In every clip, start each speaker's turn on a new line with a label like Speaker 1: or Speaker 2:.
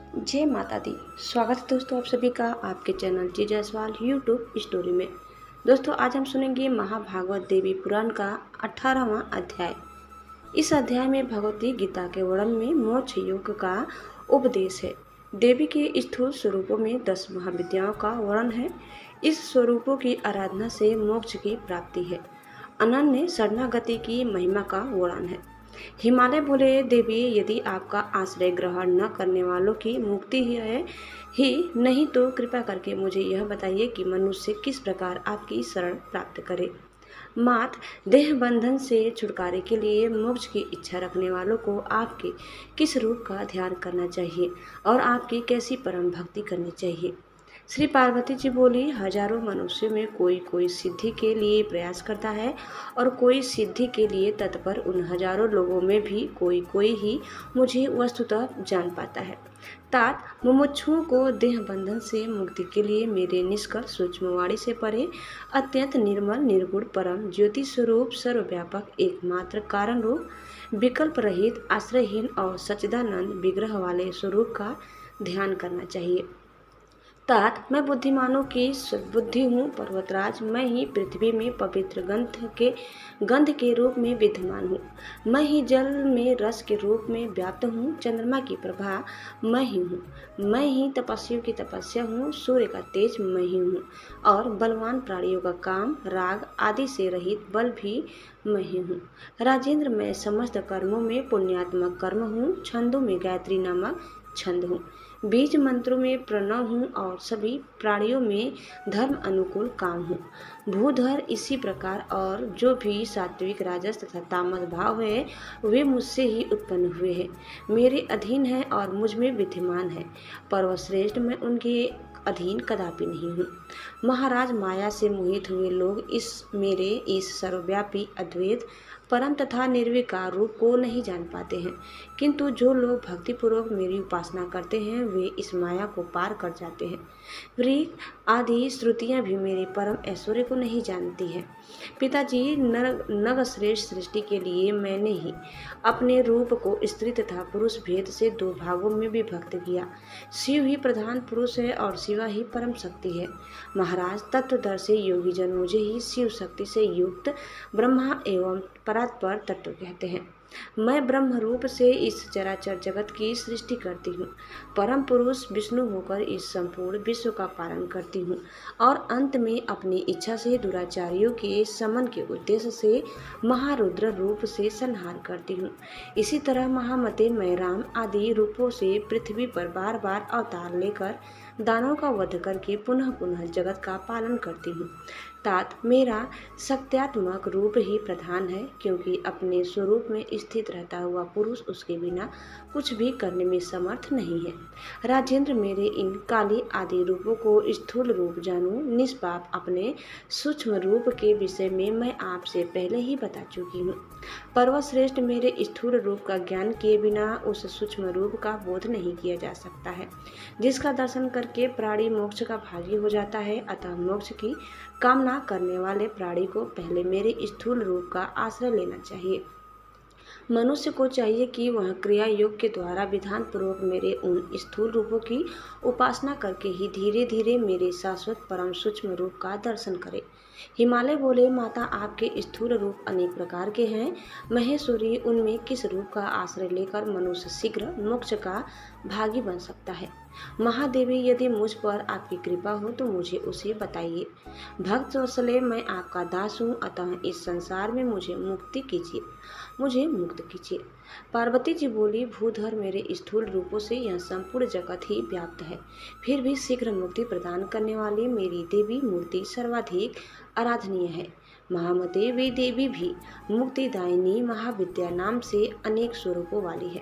Speaker 1: जय माता दी। स्वागत है दोस्तों आप सभी का आपके चैनल जी जायसवाल यूट्यूब स्टोरी में। दोस्तों आज हम सुनेंगे महाभागवत देवी पुराण का 18वां अध्याय। इस अध्याय में भगवती गीता के वर्णन में मोक्ष योग का उपदेश है। देवी के स्थूल स्वरूपों में 10 महाविद्याओं का वर्णन है। इस स्वरूपों की आराधना से मोक्ष की प्राप्ति है। अनन्य शरणागति की महिमा का वर्णन है। हिमालय बोले, देवी यदि आपका आश्रय ग्रहण न करने वालों की मुक्ति ही नहीं तो कृपा करके मुझे यह बताइए कि मनुष्य किस प्रकार आपकी शरण प्राप्त करे। मात, देह बंधन से छुटकारे के लिए मोक्ष की इच्छा रखने वालों को आपके किस रूप का ध्यान करना चाहिए और आपकी कैसी परम भक्ति करनी चाहिए। श्री पार्वती जी बोली, हजारों मनुष्यों में कोई कोई सिद्धि के लिए प्रयास करता है और कोई सिद्धि के लिए तत्पर। उन हजारों लोगों में भी कोई कोई ही मुझे वस्तुतः जान पाता है। तात, मुमुक्षुओं को देह बंधन से मुक्ति के लिए मेरे निष्कल सूक्ष्मवाणी से परे अत्यंत निर्मल निर्गुण परम ज्योति स्वरूप सर्वव्यापक एकमात्र कारण रूप विकल्प रहित आश्रयहीन और सच्चिदानंद विग्रह वाले स्वरूप का ध्यान करना चाहिए। तात, मैं बुद्धिमानों की सद्बुद्धि हूँ। पर्वतराज, मैं ही पृथ्वी में पवित्र गंध के रूप में विद्यमान हूँ। मैं ही जल में रस के रूप में व्याप्त हूँ। चंद्रमा की प्रभा मैं ही हूँ। मैं ही तपस्वियों की तपस्या हूँ। सूर्य का तेज मैं ही हूँ और बलवान प्राणियों का काम राग आदि से रहित बल भी मैं ही हूँ। राजेंद्र, मैं समस्त कर्मों में पुण्यात्मक कर्म हूँ। छंदों में गायत्री नामक छंद हूँ। बीज मंत्रों में प्रणव हूँ और सभी प्राणियों में धर्म अनुकूल काम हूँ। भूधर इसी प्रकार और जो भी सात्विक राजस तथा तामस भाव है वे मुझसे ही उत्पन्न हुए हैं, मेरे अधीन है और मुझ में विद्यमान है। पर्वश्रेष्ठ, मैं उनके अधीन कदापि नहीं हूँ। महाराज, माया से मोहित हुए लोग मेरे इस सर्वव्यापी अद्वैत परम तथा निर्विकार रूप को नहीं जान पाते हैं, किंतु जो लोग भक्तिपूर्वक मेरी उपासना करते हैं वे इस माया को पार कर जाते हैं। वृक्ष आदि श्रुतियाँ भी मेरे परम ऐश्वर्य को नहीं जानती हैं। पिताजी, नग श्रेष्ठ सृष्टि के लिए मैंने ही अपने रूप को स्त्री तथा पुरुष भेद से 2 भागों में विभक्त किया। शिव ही प्रधान पुरुष है और शिवा ही परम शक्ति है। महाराज, तत्वदर से योगी जन मुझे ही शिव शक्ति से युक्त ब्रह्मा एवं परात्पर तत्व कहते हैं। मैं ब्रह्म रूप से इस चराचर जगत की सृष्टि करती हूँ। परम पुरुष विष्णु होकर इस संपूर्ण विश्व का पालन करती हूँ और अंत में अपनी इच्छा से दुराचारियों के समन के उद्देश्य से महारुद्र रूप से संहार करती हूँ। इसी तरह महामते, मैं राम आदि रूपों से पृथ्वी पर बार बार अवतार लेकर दानवों का वध करके पुनः पुनः जगत का पालन करती हूँ। तात, मेरा सत्यात्मक रूप ही प्रधान है, क्योंकि अपने स्वरूप में स्थित रहता हुआ पुरुष उसके बिना कुछ भी करने में समर्थ नहीं है। राजेंद्र, मेरे इन काली आदि रूपों को स्थूल रूप जानूं। निष्पाप अपने सूक्ष्म रूप के विषय में मैं आपसे पहले ही बता चुकी हूँ। पर्वश्रेष्ठ, मेरे स्थूल रूप का ज्ञान किए बिना उस सूक्ष्म रूप का बोध नहीं किया जा सकता है, जिसका दर्शन करके प्राणी मोक्ष का भागी हो जाता है। अतः मोक्ष की कामना करने वाले प्राणी को पहले मेरे स्थूल रूप का आश्रय लेना चाहिए। मनुष्य को चाहिए कि वह क्रिया योग के द्वारा विधान पूर्वक मेरे उन स्थूल रूपों की उपासना करके ही धीरे धीरे मेरे शाश्वत परम सूक्ष्म रूप का दर्शन करे। हिमालय बोले, माता, आपके स्थूल रूप अनेक प्रकार के हैं। महेश्वरी, उनमें किस रूप का आश्रय लेकर मनुष्य शीघ्र मोक्ष का भागी बन सकता है। महादेवी, यदि मुझ पर आपकी कृपा हो तो मुझे उसे बताइए। भक्त वत्सले, मैं आपका दास हूँ, अतः इस संसार में मुझे मुक्त कीजिए। पार्वती जी बोली, भूधर, मेरे स्थूल रूपों से यह संपूर्ण जगत ही व्याप्त है, फिर भी शीघ्र मुक्ति प्रदान करने वाली मेरी देवी मूर्ति सर्वाधिक आराधनीय है। महामते, वे देवी भी मुक्तिदायिनी महाविद्या नाम से अनेक स्वरूपों वाली है।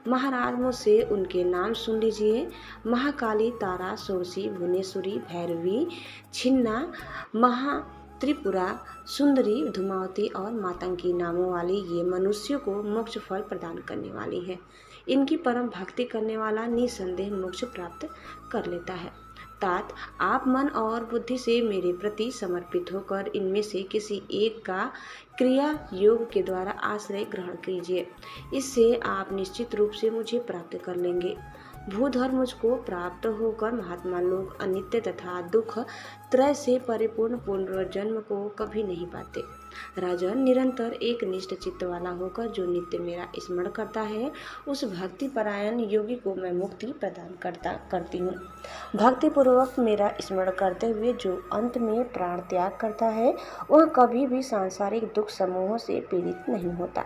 Speaker 1: महाराज, मुझसे उनके नाम सुन लीजिए। महाकाली, तारा, षोडशी, भुवनेश्वरी, भैरवी, छिन्ना, महा त्रिपुरा सुंदरी, धूमावती और मातंगी नामों वाली ये मनुष्यों को मोक्ष फल प्रदान करने वाली है। इनकी परम भक्ति करने वाला निसंदेह मोक्ष प्राप्त कर लेता है। तात, आप मन और बुद्धि से मेरे प्रति समर्पित होकर इनमें से किसी एक का क्रिया योग के द्वारा आश्रय ग्रहण कीजिए। इससे आप निश्चित रूप से मुझे प्राप्त कर लेंगे। भूधर मुझको प्राप्त होकर महात्मा लोग अनित्य तथा दुख त्रय से परिपूर्ण पुनर्जन्म को कभी नहीं पाते। राजन, निरंतर एक निष्ठ चित्त वाला होकर जो नित्य मेरा स्मरण करता है, उस भक्ति परायण योगी को मैं मुक्ति प्रदान करती हूँ। भक्ति पूर्वक मेरा स्मरण करते हुए जो अंत में प्राण त्याग करता है, वह कभी भी सांसारिक दुख समूहों से पीड़ित नहीं होता।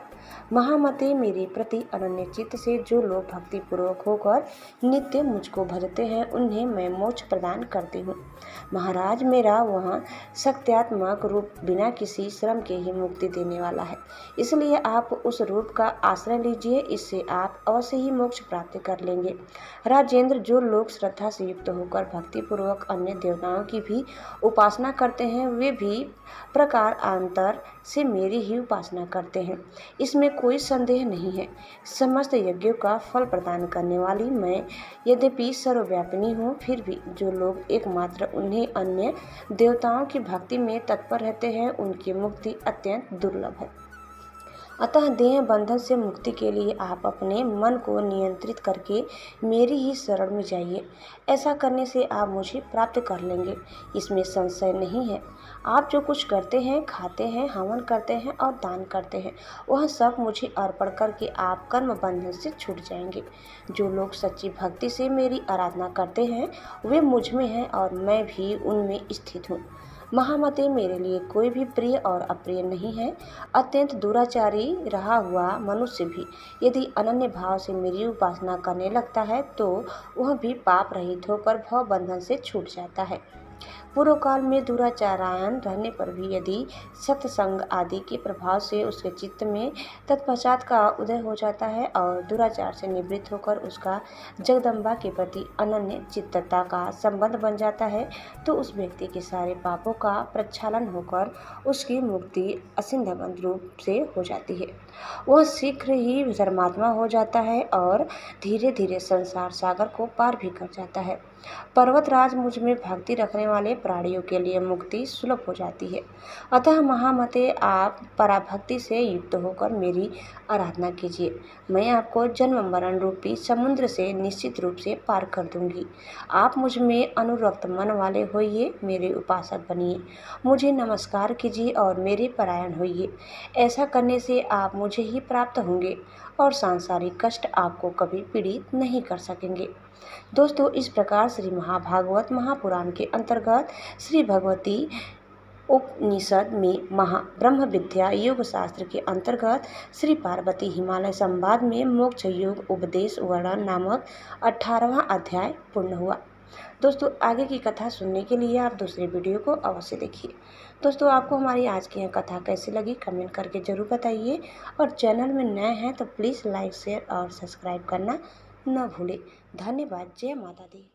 Speaker 1: महामते, मेरे प्रति अनन्य चित्त से जो लोग भक्ति पूर्वक होकर नित्य मुझको भजते हैं, उन्हें मैं मोक्ष प्रदान करती हूँ। महाराज, मेरा वह सत्यात्मक रूप बिना किसी श्रम के ही मुक्ति देने वाला है, इसलिए आप उस रूप का आश्रय लीजिए, इससे आप अवश्य ही मोक्ष प्राप्त कर लेंगे। राजेंद्र, जो लोग श्रद्धा से युक्त होकर भक्ति पूर्वक अन्य देवताओं की भी उपासना करते हैं, वे भी प्रकार अंतर से मेरी ही उपासना करते हैं, इसमें कोई संदेह नहीं है। समस्त यज्ञों का फल प्रदान करने वाली मैं यद्यपि सर्वव्यापिनी हूँ, फिर भी जो लोग एकमात्र उन्हें अन्य देवताओं की भक्ति में तत्पर रहते हैं, उनकी मुक्ति अत्यंत दुर्लभ है। अतः देह बंधन से मुक्ति के लिए आप अपने मन को नियंत्रित करके मेरी ही शरण में जाइए। ऐसा करने से आप मुझे प्राप्त कर लेंगे, इसमें संशय नहीं है। आप जो कुछ करते हैं, खाते हैं, हवन करते हैं और दान करते हैं, वह सब मुझे अर्पण करके आप कर्म बंधन से छूट जाएंगे। जो लोग सच्ची भक्ति से मेरी आराधना करते हैं, वे मुझ में हैं और मैं भी उनमें स्थित हूँ। महामते, मेरे लिए कोई भी प्रिय और अप्रिय नहीं है। अत्यंत दुराचारी रहा हुआ मनुष्य भी यदि अनन्य भाव से मेरी उपासना करने लगता है, तो वह भी पाप रहित होकर भव बंधन से छूट जाता है। पूर्व काल में दुराचारायण रहने पर भी यदि सत्संग आदि के प्रभाव से उसके चित्त में तत्पश्चात का उदय हो जाता है और दुराचार से निवृत्त होकर उसका जगदम्बा के प्रति अनन्य चित्तता का संबंध बन जाता है, तो उस व्यक्ति के सारे पापों का प्रक्षालन होकर उसकी मुक्ति असिंधबंध रूप से हो जाती है। वह शीघ्र ही धर्मात्मा हो जाता है और धीरे धीरे संसार सागर को पार भी कर जाता है। पर्वतराज, मुझ में भक्ति रखने वाले प्राणियों के लिए मुक्ति सुलभ हो जाती है। अतः महामते, आप पराभक्ति से युक्त होकर मेरी आराधना कीजिए। मैं आपको जन्म मरण रूपी समुद्र से निश्चित रूप से पार कर दूंगी। आप मुझ में अनुरक्त मन वाले होइए, मेरे उपासक बनिए, मुझे नमस्कार कीजिए और मेरे परायण होइए। ऐसा करने से आप मुझे ही प्राप्त होंगे और सांसारिक कष्ट आपको कभी पीड़ित नहीं कर सकेंगे। दोस्तों, इस प्रकार श्री महाभागवत महापुराण के अंतर्गत श्री भगवती उपनिषद में ब्रह्म विद्या योग शास्त्र के अंतर्गत श्री पार्वती हिमालय संवाद में मोक्ष योग उपदेश वर्णन नामक 18वां अध्याय पूर्ण हुआ। दोस्तों, आगे की कथा सुनने के लिए आप दूसरे वीडियो को अवश्य देखिए। दोस्तों, आपको हमारी आज की यह कथा कैसी लगी, कमेंट करके जरूर बताइए और चैनल में नए हैं तो प्लीज़ लाइक शेयर और सब्सक्राइब करना न भूलें। धन्यवाद। जय माता दी।